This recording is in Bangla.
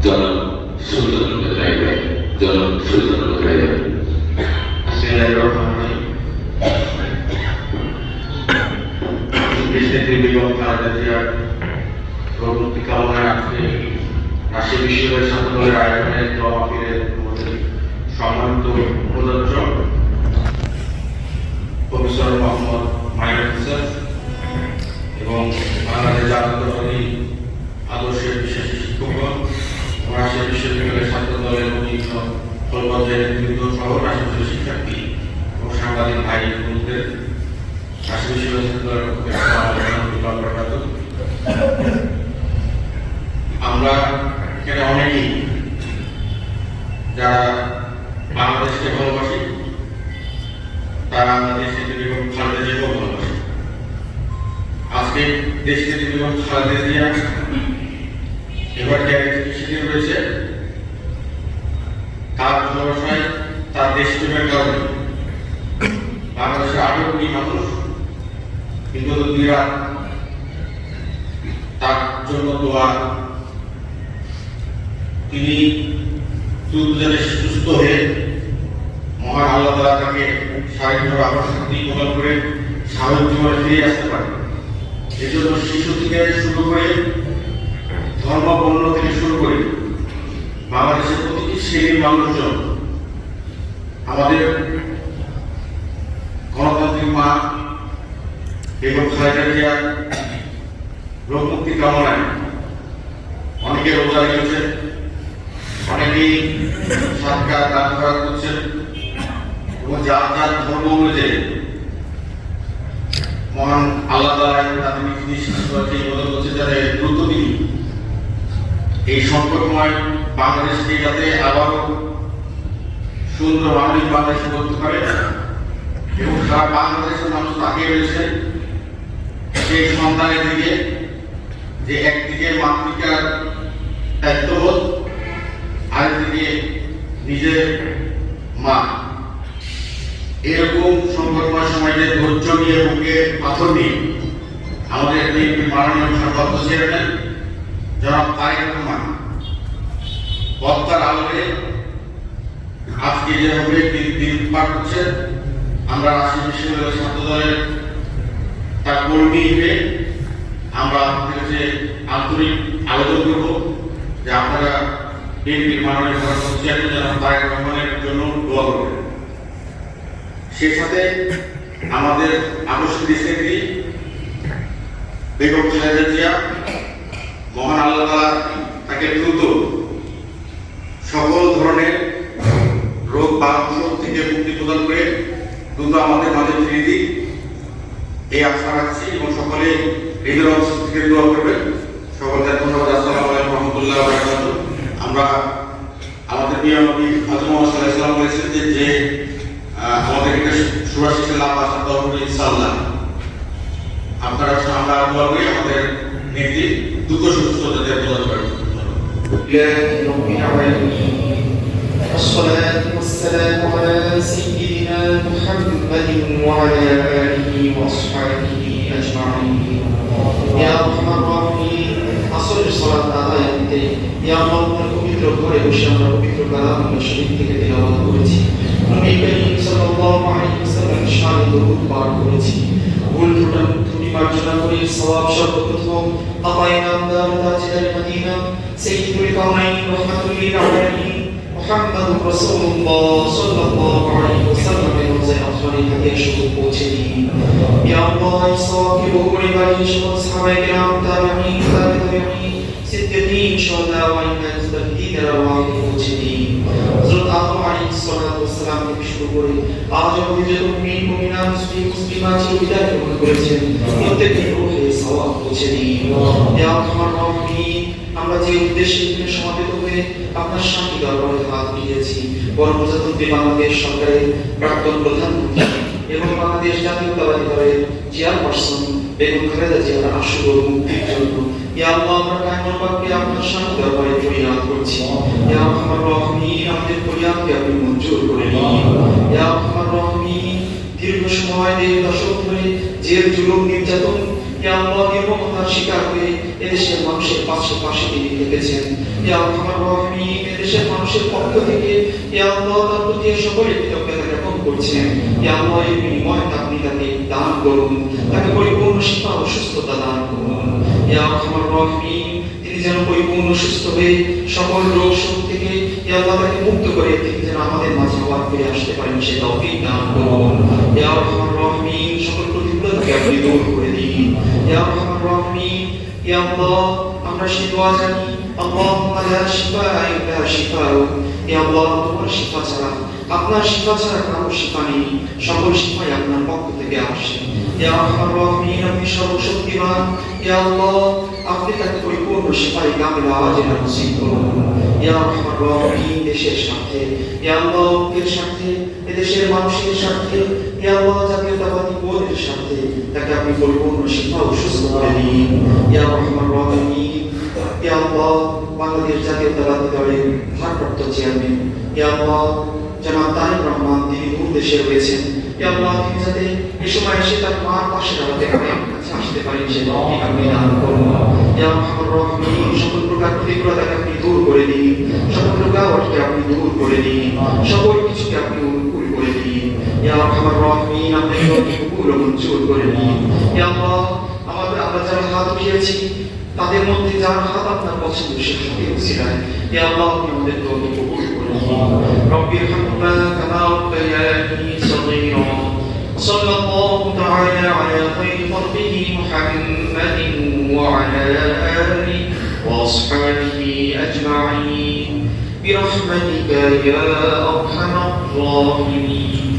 জনাব সুলতানুল কাদের ভাই, জনাব সুলতানুল কাদের ভাই। বিসমিল্লাহির রহমানির রহিম। দেশনেত্রী বেগম খালেদা জিয়ার প্রগতি কামনায় আজকে রাজশাহী বিশ্ববিদ্যালয় ছাত্র দলের আয়োজনে দোয়া মাহফিলের মধ্যে সম্মানিত উপাধ্যক্ষ প্রফেসর মোহাম্মদ মাইনুল হোসেন এবং বাংলাদেশ জাতীয়তাবাদী আদর্শের বিশেষ শিক্ষকগণ, রাজশাহী বিশ্ববিদ্যালয়ের ছাত্র দলের বিভিন্ন পর্যায়ের নেতৃত্ব সহ রাজশাহী শিক্ষার্থী ও সাংবাদিক ভাই বোনদের রাজশাহী বিশ্ববিদ্যালয় ছাত্র দলের পক্ষ থেকে আসসালামু আলাইকুম। আমরা এখানে অনেকেই যারা বাংলাদেশকে ভালোবাসি, তারা দেশনেত্রী বেগম খালেদা জিয়াকে ভালোবাসি। আজকে দেশনেত্রী বেগম খালেদা জিয়া এবার চিকিৎসাধীন রয়েছে। তার ভালোবাসায়, তার দেশপ্রেমের কারণে বাংলাদেশের 18 কোটি মানুষ কিন্তু তার জন্য দোয়া, তিনি দ্রুত সুস্থ হয়ে মহান আল্লাহ তাআলা তাকে শারীরিকভাবে আবার শক্তি প্রদান করে স্বাভাবিক জীবনে ফিরে আসতে পারে। এজন্য শিশু থেকে শুরু করে ধর্ম বর্ণ থেকে শুরু করে বাংলাদেশের প্রতিটি শ্রেণীর মানুষজন আমাদের গণতান্ত্রিক মা বেগম খালেদা জিয়ার রোগ মুক্তি কামনায় অনেকে রোজা রেখেছেন, অনেকেই সরকার দান খরচ করছেন এবং যার যার ধর্ম অনুযায়ী মহান আল্লাহ তাআলা তাদের নিঃশ্বাসকে বদল করছে, যাতে দ্রুত তিনি এই সংকটময় বাংলাদেশকে যাতে আবারও সুন্দর মানবিক বাংলাদেশ করতে পারে এবং সারা বাংলাদেশের মানুষ তাকিয়ে রয়েছে সেই সন্তানের দিকে, যে একদিকে মাতৃকার দায়িত্ববোধ, আরেকদিকে নিজের মা, এরকম সংকটময় সময় যে ধৈর্য নিয়ে বুকে পাথর নিয়ে আমাদের মাননীয় ভারপ্রাপ্ত চেয়ারম্যান জনাব তারেক রহমান পদ্মার আলোরে আজকে যেভাবে দিন পার করছেন, আমরা রাজশাহী বিশ্ববিদ্যালয় ছাত্র দলের তার কর্মী হিসেবে আমরা আপনাদের কাছে আন্তরিক আবেদন করব যে আপনারা বিএনপির মাননীয় ভারপ্রাপ্ত চেয়ারম্যান জনাব তারেক রহমানের জন্য দোয়া করবেন। সেই সাথে আমাদের আদর্শ দেশনেত্রী বেগম খালেদা জিয়া, মহান আল্লাহ তাআলা তাকে দ্রুত সকল ধরনের রোগ বাহক থেকে মুক্তি প্রদান করে দ্রুত আমাদের মাঝে ফিরিয়ে দিই, এই আশা রাখছি এবং সকলে হৃদয়ের অংশ থেকে দোয়া করবেন। সকলকে ধন্যবাদ। আসসালামু আলাইকুম ওয়া রাহমাতুল্লাহি ওয়া বারাকাতুহু। আমরা আমাদের প্রিয় নবী হযরত মুহাম্মদ সাল্লাল্লাহু আলাইহি ওয়াসাল্লাম বলেছেন যে আমাদের একটা সুরাশিসের লাভ আসা দরকার ইনশাআল্লাহ। আপনারা আমরা দোয়া করি আমাদের নেত্রী দ্রুত সুস্থতাতে প্রদান করেন। والصلاة والسلام على سيدنا محمد وعلى آله وأصحابه أجمعين. يا أرحم الراحمين أصل الصلاة على يا الله পবিত্র ঘরে বসে আমরা পবিত্র কালাম শরীফ থেকে তেলাওয়াত করেছি, নবী করিম সাল্লাল্লাহু আলাইহি ওয়াসাল্লাম শানে দরুদ পাঠ করেছি, ভুল ত্রুটি মার্জনা করে সওয়াব সর্বপ্রথম আতাইনা তাজিলাল মদিনা সাইয়্যিদুল কাউনাইন রাহমাতুল লিল আলামিন মুহাম্মাদুর রাসূলুল্লাহ সাল্লাল্লাহু আলাইহি ওয়াসাল্লাম এর রোজায় আফজালি হাদিয়া শুরু পৌঁছে দিন। ইয়া আল্লাহ ইসওয়াকে বকরি বাড়ি সব সাহাবায়ে কেরাম তাবিঈন তাবিঈন সিদ্দিকীন শুহাদা ওয়া ইমাম মুস্তাহিদিনের রওয়াহ পৌঁছে দিন। হযরত আদম আলাইহিস সালাতু ওয়াস সালাম থেকে শুরু করে আজ অবধি যত মুমিন মুমিনাত মুসলিমা ছিল বিদায় গ্রহণ করেছেন, প্রত্যেককে রূহে সওয়াব পৌঁছে দিন। ইয়া আরহামার রাহিমিন, আমরা যে উদ্দেশ্যে এখানে সমবেত হয়ে আপনার সামনে দরবারে হাত মিলিয়েছি, গণপ্রজাতন্ত্রী বাংলাদেশ সরকারের প্রাক্তন প্রধানমন্ত্রী এবং বাংলাদেশ জাতীয়তাবাদী দলের চেয়ারপারসন বেগম খালেদা জিয়ার আশু মুক্তির জন্য ইয়া আল্লাহ আমরা কায়মুল পাককে আপনার সামনে দরবারে ফরিয়াদ করছি। ইয়া আরহামার রাহিমিন, আমাদের ফরিয়াদকে আপনি মঞ্জুর করে নিন। ইয়া আরহামার রাহিমিন, দীর্ঘ সময় দেড় দশক ধরে জেল জুলুম নির্যাতন ইয়া আল্লাহ নির্মমতার শিকার হয়ে এদেশের মানুষের পাশে পাশে তিনি থেকেছেন। ইয়া আরহামার রাহিমিন, এদেশের মানুষের পক্ষ থেকে ইয়া আল্লাহ তার প্রতি সকলে কৃতজ্ঞতা জ্ঞাপন করছেন। ইয়া আল্লাহ এই বিনিময়ে আপনি তাকে দান করুন, তাকে পরিপূর্ণ শিফা ও সুস্থতা দান করুন। ইয়া আরহামার রাহিমিন, তিনি যেন পরিপূর্ণ সুস্থ হয়ে সকল রোগ শোক থেকে ইয়া আল্লাহ তাকে মুক্ত করে তিনি যেন আমাদের মাঝে আবার ফিরে আসতে পারেন সে তৌফিক দান করুন। ইয়া আরহামার রাহিমিন, সকল প্রতিকূলতাকে আপনি দূর করে দিন। ইয়া আরহামার রাহিমিন, ইয়া আল্লাহ আমরা সেই দোয়া জানি, আল্লাহুম্মা লা শিফা'a ইল্লা শিফা'উক। ইয়া আল্লাহ তোমার শিফা ছাড়া, আপনার শিফা ছাড়া কারো শিফা নেই, সকল শিফাই আপনার পক্ষ থেকে আসে। ইয়া আরহামার রাহিমিন, আপনি সর্বশক্তিমান। ইয়া আল্লাহ আপনি তাকে পরিপূর্ণ শিফায়ে কামিলা আজেলা নসিব করুন। ইয়া আরহামার রাহিমিন, দেশের স্বার্থে, ইয়া আল্লাহ এর স্বার্থে, এদেশের মানুষের স্বার্থে, ইয়া আল্লাহ জাতীয়তাবাদী বোধের স্বার্থে তাকে আপনি পরিপূর্ণ শিফা ও সুস্থ করে দিন। ইয়া আরহামার রাহিমিন, ইয়া আল্লাহ বাংলাদেশ জাতীয়তাবাদী দলের ভারপ্রাপ্ত চেয়ারম্যান ইয়া আল্লাহ জনাব তারেক রহমান, তিনি দূর দেশে রয়েছেন। ইয়া আল্লাহ তিনি যাতে এই সময় এসে তার মার পাশে দাঁড়াতে পারেন, কাছে আসতে পারেন সে তৌফিক আপনি দান করুন। ইয়া আরহামার রাহিমিন, সকল প্রকার প্রতিকূলতাকে আপনি দূর করে দিন, সকল রুকাওয়াটকে আপনি দূর করে দিন, সকল কিছুকে আপনি অনুকূল করে দিন। ইয়া আরহামার রাহিমিন, আপনি কবুল ও মঞ্জুর করে দিন। ইয়া আল্লাহ আমরা যারা হাত উঠিয়েছি তাদের মধ্যে যার হাত আপনার পছন্দ সে হাতে উসিলায় ইয়া আল্লাহ আপনি আমাদের দোয়া কবুল করে নিন। রব্বি ইরহামহুমা কামা রাব্বায়ানি সগীরা। সাল্লাল্লাহু তাআলা আলা খায়রি খালকিহি মুহাম্মাদিন ওয়া আলা আলিহি ওয়া আসহাবিহি আজমাইন বিরহমাতিকা ইয়া আরহামার রাহিমিন।